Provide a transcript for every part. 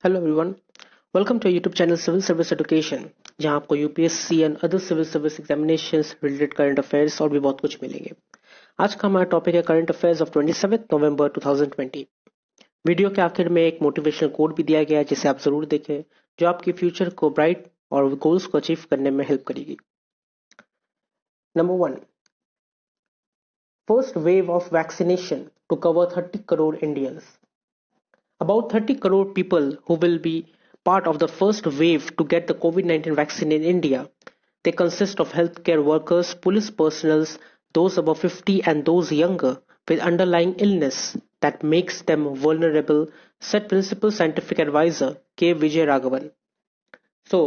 Hello everyone. Welcome to YouTube channel civil service education, जहां आपको UPSC and other civil service examinations related current affairs और भी बहुत कुछ मिलेंगे। आज का हमारा टॉपिक है current affairs of 27 November 2020। Video के आखिर में एक मोटिवेशनल कोड भी दिया गया है, जिसे आप जरूर देखें, जो आपके फ्यूचर को ब्राइट और गोल्स को अचीव करने में हेल्प करेगी। Number 1, first wave of vaccination to cover 30 crore Indians. About 30 crore people who will be part of the first wave to get the COVID-19 vaccine in India. They consist of healthcare workers, police personnel, those above 50 and those younger with underlying illness that makes them vulnerable, said Principal Scientific Advisor K. Vijay Raghavan. So,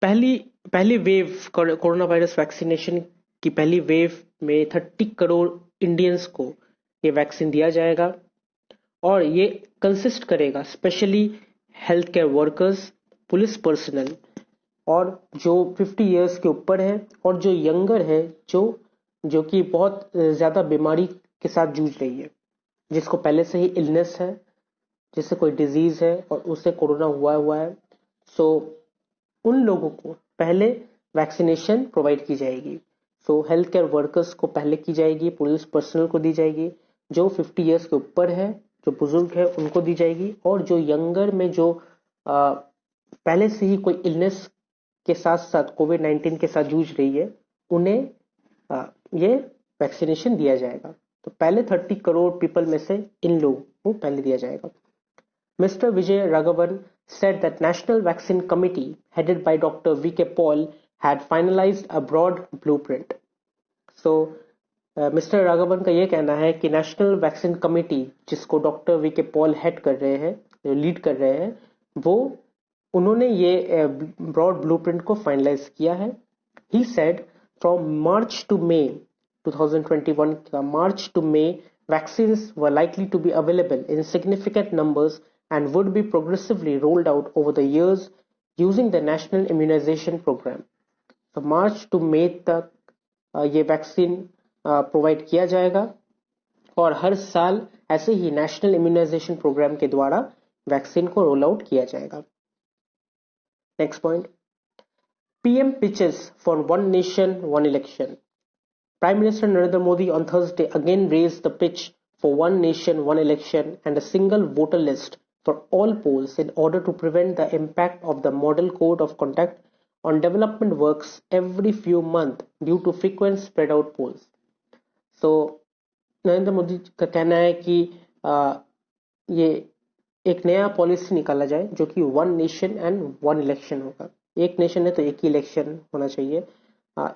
पहली पहली wave corona virus vaccination की पहली wave में 30 crore Indians को ये vaccine दिया जाएगा और ये कंसिस्ट करेगा specially health care workers, police personal और जो 50 इयर्स के ऊपर है और जो यंगर है, जो जो कि बहुत ज़्यादा बीमारी के साथ जूझ रही है, जिसको पहले से ही इलनेस है, जिससे कोई डिजीज़ है और उसे कोरोना हुआ है। सो उन लोगों को पहले वैक्सीनेशन प्रोवाइड की जाएगी। सो हेल्थ केयर वर्कर्स को पहले की जाएगी, पुलिस पर्सनल को दी जाएगी, जो 50 इयर्स के ऊपर है, जो बुजुर्ग है उनको दी जाएगी, और जो यंगर में जो पहले से ही कोई इलनेस के साथ साथ कोविड-19 के साथ जूझ रही है, उन्हें ये वैक्सीनेशन दिया जाएगा। तो पहले 30 करोड़ पीपल में से इन लोगों को पहले दिया जाएगा। Mr. Vijay Raghavan said that National Vaccine Committee, headed by Dr. V.K. Paul, had finalized a broad blueprint. So, mister Raghavan का ये कहना है कि नेशनल वैक्सीन कमेटी, जिसको डॉक्टर वी के पॉल हेड कर रहे हैं, लीड कर रहे हैं, वो उन्होंने ये ब्रॉड ब्लूप्रिंट को फाइनलाइज किया है। He said from March to May 2021 का March to May vaccines were likely to be available in significant numbers and would be progressively rolled out over the years using the National Immunization Program. तो मार्च to मई तक ये vaccine provide किया जाएगा और हर साल ऐसे ही national immunisation programme के द्वारा वैक्सीन को रोल आउट किया जाएगा। Next point, PM pitches for one nation one election. Prime Minister Narendra Modi on Thursday again raised the pitch for one nation, one election and a single voter list for all polls in order to prevent the impact of the Model Code of Conduct on development works every few months due to frequent spread out polls. So, Narendra Modi का कहना है कि ये एक नया policy निकाला जाए जो कि one nation and one election होगा। एक नेशन है तो एक ही इलेक्शन होना चाहिए,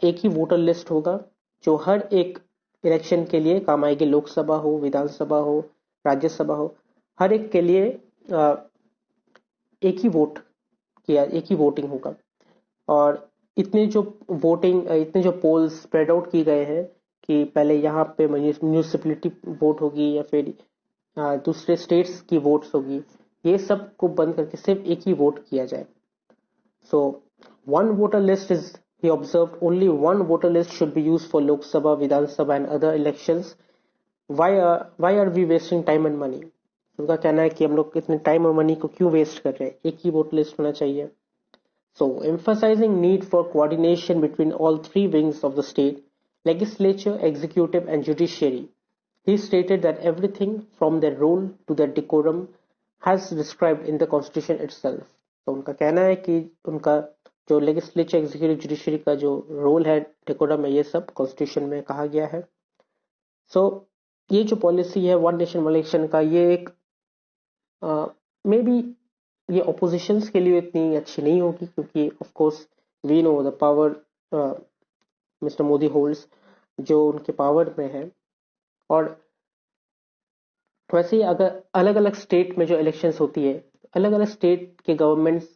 एक ही वोटर लिस्ट होगा जो हर एक इलेक्शन के लिए काम आएगी। लोकसभा हो, विधानसभा हो, राज्यसभा हो, हर एक के लिए एक ही वोटिंग होगा। और इतने जो पोल्स स्प्रेड आउट की गए हैं कि पहले यहाँ पे म्यूनिसिपैलिटी वोट होगी या फिर दूसरे स्टेट्स की वोट्स होगी, ये सब को बंद करके सिर्फ एक ही वोट किया जाए। So one voter list is, he observed, only one voter list should be used for Lok Sabha, Vidhan Sabha and other elections. Why are we wasting time and money? उनका कहना है कि हम लोग इतने टाइम और मनी को क्यों वेस्ट कर रहे हैं, एक ही वोटर लिस्ट होना चाहिए। So, emphasizing need for coordination between all three wings of the state, legislature, executive and judiciary, he stated that everything from their role to their decorum has described in the constitution itself. तो उनका कहना है कि उनका जो legislature, executive, judiciary का जो role है, डेकोरम में, ये सब कॉन्स्टिट्यूशन में कहा गया है। सो ये जो पॉलिसी है वन नेशन वन इलेक्शन का, ये एक मे बी ये ऑपोजिशंस के लिए इतनी अच्छी नहीं होगी, क्योंकि of course we know the power mister Modi holds, जो उनके पावर में है। और वैसे ही अगर अलग अलग स्टेट में जो इलेक्शंस होती है, अलग अलग स्टेट के गवर्नमेंट्स,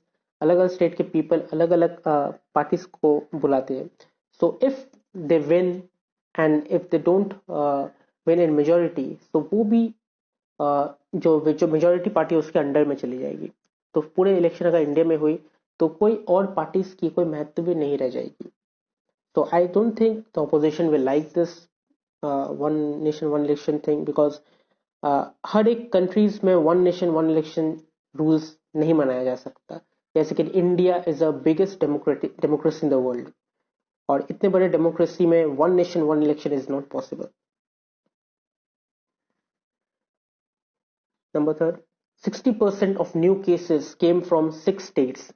अलग अलग स्टेट के पीपल अलग अलग पार्टीज को बुलाते हैं। So if they win and if they don't win in majority, तो वो भी जो मेजोरिटी पार्टी है उसके अंडर में चली जाएगी। तो पूरे इलेक्शन अगर इंडिया में हुई तो कोई और पार्टीज की कोई महत्व भी नहीं रह जाएगी। तो I don't think the opposition will like this one nation one election thing, because हर एक कंट्रीज में one nation one election rules नहीं मनाया जा सकता, जैसे कि India is a biggest democracy in the world, और इतने बड़े डेमोक्रेसी में one nation one election is not possible. Number third, 60% of new cases came from 6 states.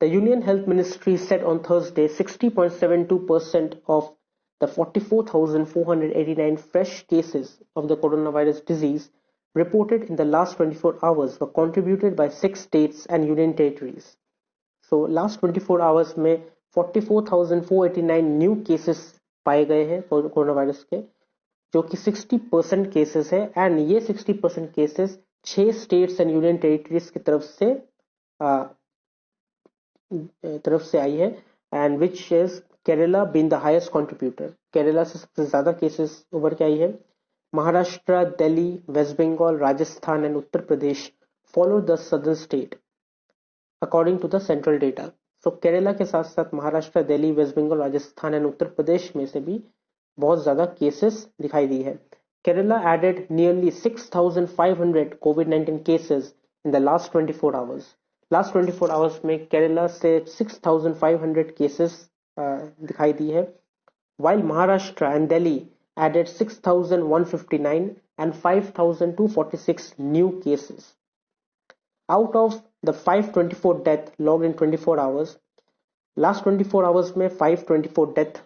The Union Health Ministry said on Thursday 60.72% of the 44,489 fresh cases of the coronavirus disease reported in the last 24 hours were contributed by 6 states and union territories. So last 24 hours में 44,489 new cases पाए गए हैं corona virus के, जो कि 60% cases है, and ये 60% cases 6 states and union territories की तरफ से आई है, and which is Kerala being the highest contributor. Kerala से सबसे ज्यादा केसेस उभर के आई है. Maharashtra, Delhi, west Bengal, Rajasthan and Uttar Pradesh follow the southern state according to the central data. So Kerala के साथ साथ महाराष्ट्र, दिल्ली, वेस्ट बंगाल, राजस्थान एंड उत्तर प्रदेश में से भी बहुत ज्यादा केसेस दिखाई दी है. Kerala added nearly 6,500 COVID-19 cases in the last 24 hours. Last 24 hours में केरला से 6,500 cases दिखाई दी है, while Maharashtra and Delhi added 6,159 and 5,246 new cases. Out of the 524 death logged in 24 hours, last 24 hours में 524 death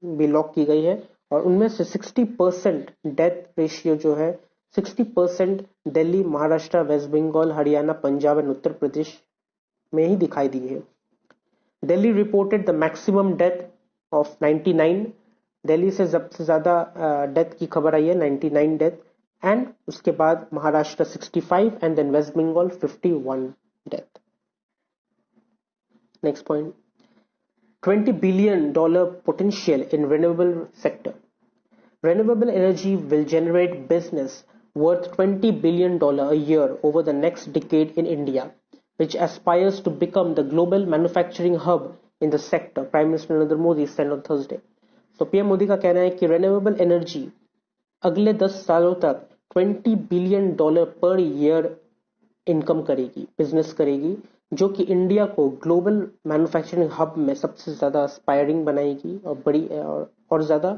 भी lock की गई है, और उनमें से 60% डेथ रेशियो जो है 60% दिल्ली, महाराष्ट्र, वेस्ट बंगाल, हरियाणा, पंजाब एंड उत्तर प्रदेश में ही दिखाई दी है. Delhi reported the maximum death of 99. Delhi से सबसे ज्यादा डेथ की खबर आई है, 99 डेथ, एंड उसके बाद Maharashtra 65 and then West Bengal 51 death. Next point, $20 billion potential in renewable sector. Renewable energy will generate business worth $20 billion a year over the next decade in India, which aspires to become the global manufacturing hub in the sector, Prime Minister Narendra Modi said on Thursday. So PM Modi का कहना है कि renewable energy अगले 10 सालों तक $20 billion per year income करेगी, business करेगी, जो कि इंडिया को ग्लोबल मैन्युफैक्चरिंग हब में सबसे ज्यादा एस्पायरिंग बनाएगी और बड़ी और ज्यादा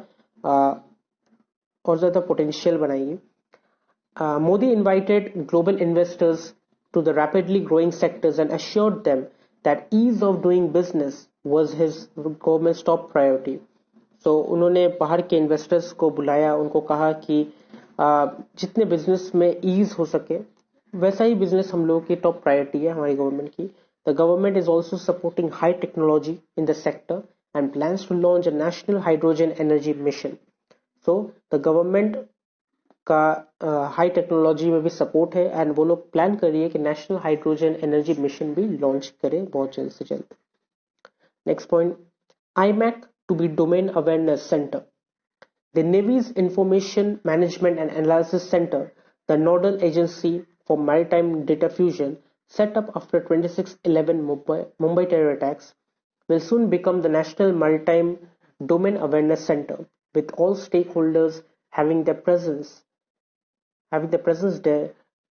पोटेंशियल बनाएगी. Modi invited global investors to the rapidly growing sectors and assured them that ease of doing business was his government's top priority. So उन्होंने बाहर के इन्वेस्टर्स को बुलाया, उनको कहा कि जितने बिजनेस में ईज हो सके वैसा ही बिजनेस हम लोगों की टॉप प्रायोरिटी है हमारी गवर्नमेंट की. The government is also supporting high technology in the sector and plans to launch a national hydrogen energy mission. So the government का हाई टेक्नोलॉजी में भी सपोर्ट है, एंड वो लोग प्लान कर रही है कि नेशनल हाइड्रोजन एनर्जी मिशन भी लॉन्च करे बहुत जल्द से जल्द. Next point, IMAC to be domain awareness centre. The Navy's Information Management and Analysis Center, the nodal agency for maritime data fusion, set up after 26/11 Mumbai terror attacks, will soon become the National Maritime Domain Awareness Center, with all stakeholders having their presence there,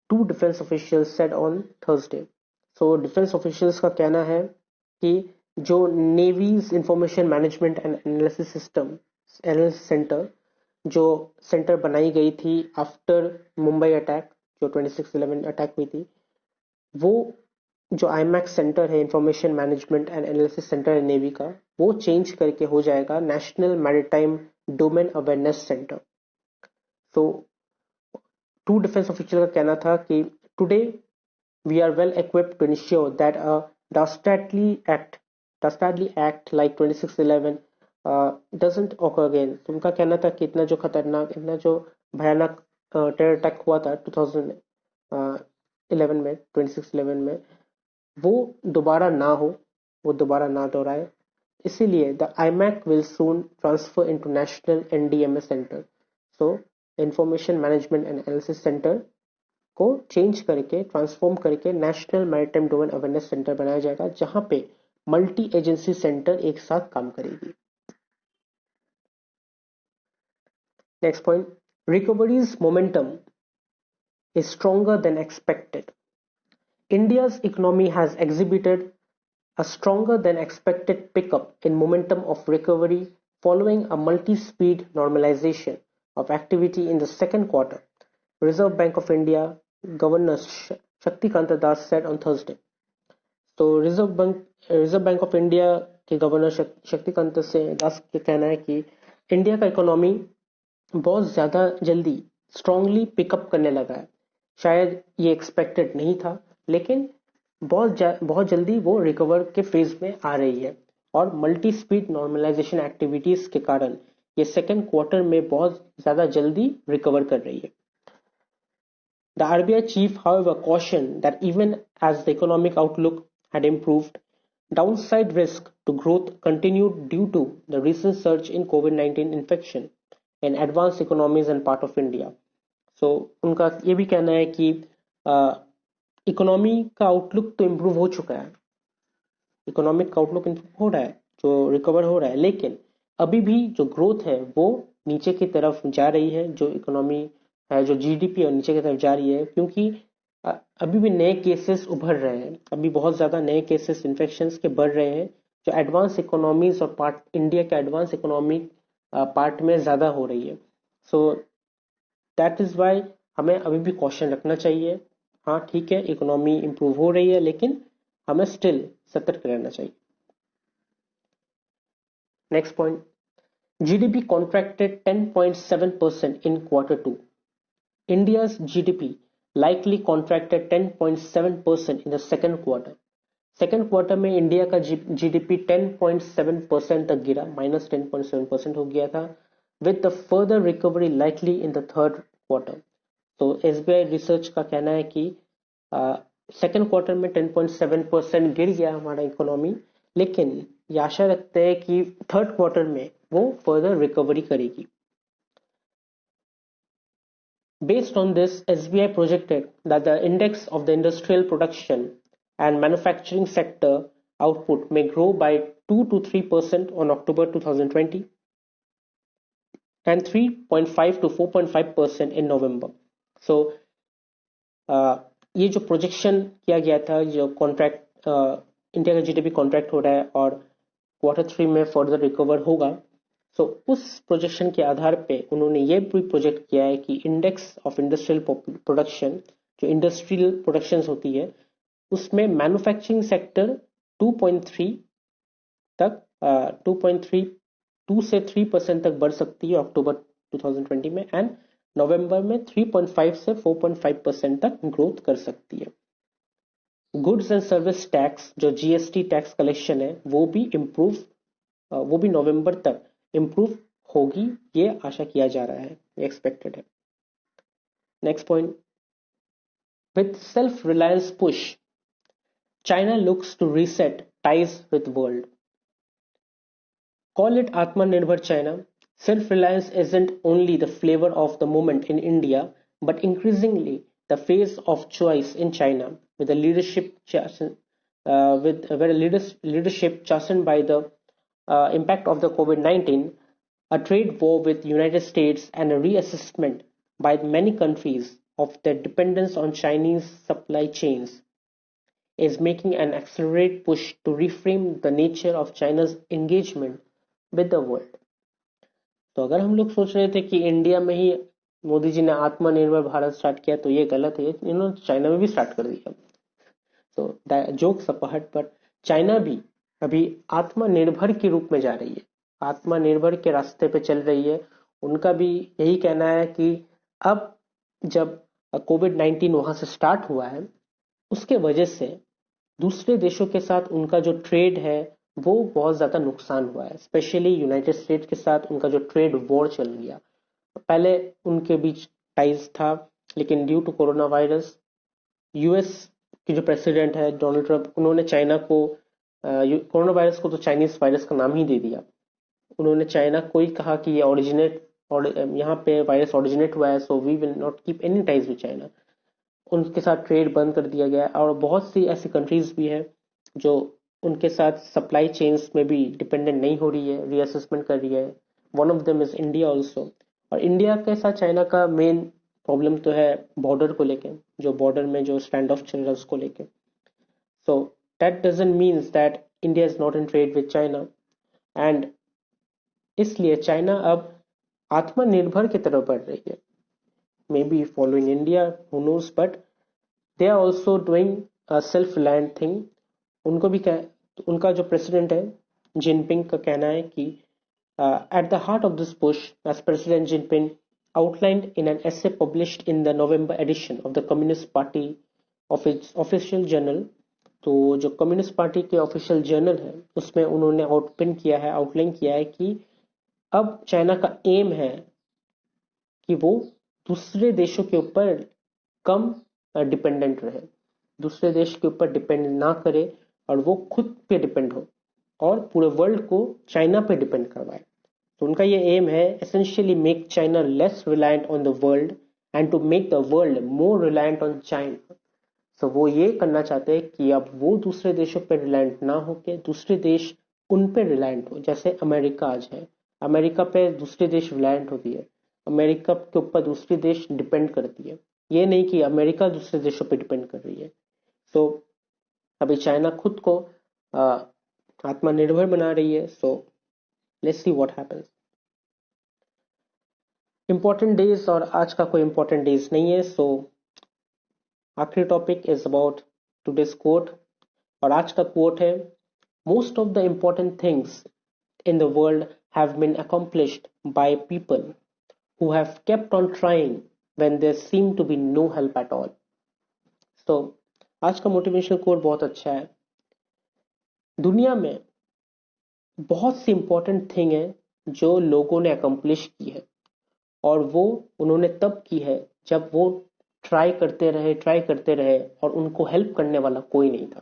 two defense officials said on Thursday. So defense officials का कहना है कि जो Navy's Information Management and Analysis System analysis centre जो centre बनाई गई थी after Mumbai attack, जो 26/11 अटैक हुई थी, वो जो IMAC सेंटर है, information management and analysis centre है नेवी का, वो चेंज करके हो जाएगा national maritime domain awareness centre. So two defence officer का कहना था कि today we are well equipped to ensure that a dastardly act like 26/11 doesn't occur again. तो उनका कहना था कि इतना जो खतरनाक, इतना जो भयानक टेरर अटैक हुआ था 2011 में, 26/11 में, वो दोबारा ना हो, वो दोबारा ना दोहराए. इसीलिए the IMAC will soon transfer into national NDMA centre. So information management and analysis centre को चेंज करके, ट्रांसफॉर्म करके national maritime domain awareness centre बनाया जाएगा, जहां पे मल्टी एजेंसी सेंटर एक साथ काम करेगी. Next point, recovery's momentum is stronger than expected. India's economy has exhibited a stronger than expected pickup in momentum of recovery following a multi-speed normalization of activity in the second quarter, Reserve Bank of India Governor Shaktikanta Das said on Thursday. तो reserve bank of India के governor Shaktikanta Das का कहना है कि India का economy बहुत ज्यादा जल्दी स्ट्रांगली पिकअप करने लगा है. शायद ये एक्सपेक्टेड नहीं था, लेकिन बहुत जल्दी वो रिकवर के फेज में आ रही है और मल्टी स्पीड नॉर्मलाइजेशन एक्टिविटीज के कारण ये सेकेंड क्वार्टर में बहुत ज्यादा जल्दी रिकवर कर रही है. The RBI chief, however, cautioned that even as the economic outlook had improved, downside risk to growth continued due to the recent surge in COVID-19 infection in advanced economies and part of India. So, उनका ये भी कहना है कि economy का outlook तो improve हो चुका है, इकोनॉमिक का आउटलुक इम्प्रूव हो रहा है, जो रिकवर हो रहा है, लेकिन अभी भी जो ग्रोथ है वो नीचे की तरफ जा रही है. जो इकोनॉमी है, जो जीडीपी है, नीचे की तरफ जा रही है, क्योंकि अभी भी नए केसेस उभर रहे हैं. अभी बहुत ज्यादा नए केसेस इन्फेक्शन के बढ़ रहे हैं, जो एडवांस इकोनॉमीज और पार्ट इंडिया के एडवांस इकोनॉमिक पार्ट में ज्यादा हो रही है. सो दैट इज वाई हमें अभी भी कॉशन रखना चाहिए. हाँ ठीक है, इकोनॉमी इंप्रूव हो रही है, लेकिन हमें स्टिल सतर्क रहना चाहिए. Next point, GDP contracted 10.7% in quarter 2. India's GDP likely contracted 10.7% in the second quarter. Second quarter में इंडिया का जीडीपी 10.7% तक गिरा, -10.7% हो गया था, with the further recovery likely in the third quarter. तो एसबीआई रिसर्च का कहना है कि सेकेंड क्वार्टर में 10.7% गिर गया हमारा इकोनॉमी, लेकिन ये आशा रखते हैं कि थर्ड क्वार्टर में वो फर्दर रिकवरी करेगी. Based on this, SBI projected that the index of the industrial production and manufacturing sector output may grow by 2 to 3% on October 2020 and 3.5 to 4.5% in November. So, ये जो projection किया गया था, जो contract India का GDP contract हो रहा है और क्वार्टर 3 में फर्दर रिकवर होगा, तो उस प्रोजेक्शन के आधार पे उन्होंने ये भी प्रोजेक्ट किया है कि इंडेक्स ऑफ इंडस्ट्रियल प्रोडक्शन, जो इंडस्ट्रियल प्रोडक्शन होती है, उसमें मैन्युफैक्चरिंग सेक्टर 2.3 तक 2 से 3% तक बढ़ सकती है अक्टूबर 2020 में, एंड नवंबर में 3.5 से 4.5% तक ग्रोथ कर सकती है. गुड्स एंड सर्विस टैक्स, जो जीएसटी टैक्स कलेक्शन है, वो भी नवंबर तक इम्प्रूव होगी, ये आशा किया जा रहा है, एक्सपेक्टेड है. Next point, with self reliance push, China looks to reset ties with world. Call it Atmanirbhar China, self-reliance isn't only the flavor of the moment in India, but increasingly the phase of choice in China, with a leadership chastened by the impact of the COVID-19, a trade war with the United States, and a reassessment by many countries of their dependence on Chinese supply chains, is making an accelerated push to reframe the nature of China's engagement with the world. तो अगर हम लोग सोच रहे थे कि India में ही मोदी जी ने आत्मनिर्भर भारत स्टार्ट किया, तो ये गलत है, इन्होंने चाइना में भी स्टार्ट कर दिया. तो जोक्स अपार्ट, पर चाइना भी अभी आत्मनिर्भर के रूप में जा रही है, आत्मनिर्भर के रास्ते पे चल रही है. उनका भी यही कहना है कि अब जब कोविड-19 वहां से स्टार्ट हुआ है, उसके वजह से दूसरे देशों के साथ उनका जो ट्रेड है वो बहुत ज्यादा नुकसान हुआ है. स्पेशली यूनाइटेड स्टेट्स के साथ उनका जो ट्रेड वॉर चल गया. पहले उनके बीच टाइज था, लेकिन due to corona virus, US के जो प्रेसिडेंट है डोनाल्ड ट्रंप, उन्होंने चाइना को कोरोना वायरस को तो चाइनीज वायरस का नाम ही दे दिया. उन्होंने चाइना को ही कहा कि ये यहाँ पे वायरस ऑरिजिनेट हुआ है, so we will not keep any ties with China. उनके साथ ट्रेड बंद कर दिया गया. और बहुत सी ऐसी कंट्रीज भी है जो उनके साथ सप्लाई चेन्स में भी डिपेंडेंट नहीं हो रही है, रीअसेसमेंट कर रही है. One of them is India also. और इंडिया के साथ चाइना का मेन प्रॉब्लम तो है बॉर्डर को लेके, जो बॉर्डर में जो स्टैंड ऑफ चल रहा है उसको लेके. So that doesn't mean that India is not in trade with China, and इसलिए चाइना अब आत्मनिर्भर की तरफ बढ़ रही है. May be following India, who knows, but they are also doing self reliant thing. उनको भी उनका जो प्रेसिडेंट है जिनपिंग का कहना है कि at the heart of this push, as President Jinping outlined in an essay published in the November edition of the Communist Party of its official journal. तो जो कम्युनिस्ट पार्टी के ऑफिशियल जर्नल है उसमें उन्होंने आउटपिन किया है, आउटलाइन किया है कि अब चाइना का एम है कि वो दूसरे देशों के ऊपर कम डिपेंडेंट रहे, दूसरे देश के ऊपर डिपेंड ना करे और वो खुद पे डिपेंड हो और पूरे वर्ल्ड को चाइना पे डिपेंड करवाए. तो उनका ये एम है essentially make China less reliant on the world and to make the world more reliant on China. So वो ये करना चाहते हैं कि अब वो दूसरे देशों पर रिलायंट ना हो के दूसरे देश उन पे रिलायंट हो. जैसे अमेरिका आज है, अमेरिका पे दूसरे देश रिलायंट होती है, अमेरिका के ऊपर दूसरे देश डिपेंड करती है, ये नहीं कि अमेरिका दूसरे देशों पे डिपेंड कर रही है. सो अभी चाइना खुद को आत्मनिर्भर बना रही है. So let's see what happens. Important days, और आज का कोई इंपॉर्टेंट डेज नहीं है. सो आखिरी topic is about today's quote, और आज का कोट है most of the important things in the world have been accomplished by people who have kept on trying when there seemed to be no help at all. So, आज का motivational quote बहुत अच्छा है. दुनिया में बहुत सी important thing है जो लोगों ने अकम्प्लिश की है, और वो उन्होंने तब की है जब वो ट्राई करते रहे और उनको हेल्प करने वाला कोई नहीं था.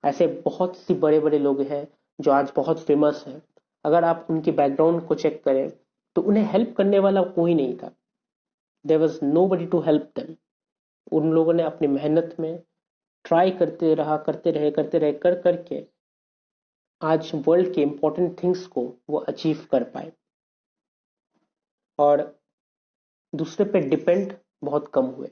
ऐसे बहुत सी बड़े बड़े लोग हैं जो आज बहुत फेमस हैं. अगर आप उनके बैकग्राउंड को चेक करें तो उन्हें हेल्प करने वाला कोई नहीं था. There was nobody to help them. उन लोगों ने अपनी मेहनत में ट्राई करते रहे कर करके आज वर्ल्ड के इंपॉर्टेंट थिंग्स को वो अचीव कर पाए और दूसरे पे डिपेंड बहुत कम हुए.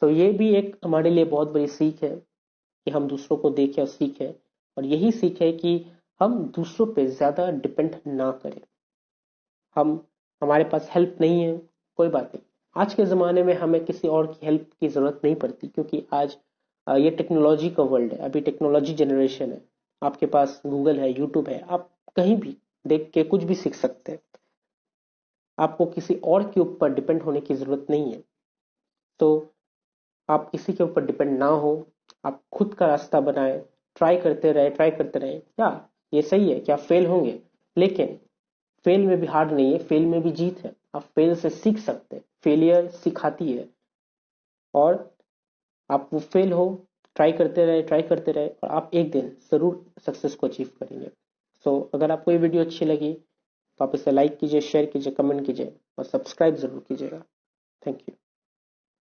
तो ये भी एक हमारे लिए बहुत बड़ी सीख है कि हम दूसरों को देखें और सीखें, और यही सीख है कि हम दूसरों पे ज्यादा डिपेंड ना करें. हमारे पास हेल्प नहीं है, कोई बात नहीं. आज के ज़माने में हमें किसी और की हेल्प की ज़रूरत नहीं पड़ती, क्योंकि आज ये टेक्नोलॉजी का वर्ल्ड है. अभी टेक्नोलॉजी जनरेशन है. आपके पास गूगल है, यूट्यूब है, आप कहीं भी देख के कुछ भी सीख सकते हैं. आपको किसी और के ऊपर डिपेंड होने की ज़रूरत नहीं है. तो आप किसी के ऊपर डिपेंड ना हो, आप खुद का रास्ता बनाएं, ट्राई करते रहे. या ये सही है कि आप फेल होंगे, लेकिन फेल में भी हार नहीं है, फेल में भी जीत है. आप फेल से सीख सकते हैं, फेलियर सिखाती है, और आप वो फेल हो, ट्राई करते रहे और आप एक दिन जरूर सक्सेस को अचीव करेंगे. सो अगर आपको ये वीडियो अच्छी लगी तो आप इसे लाइक कीजिए, शेयर कीजिए, कमेंट कीजिए और सब्सक्राइब जरूर कीजिएगा. Thank you.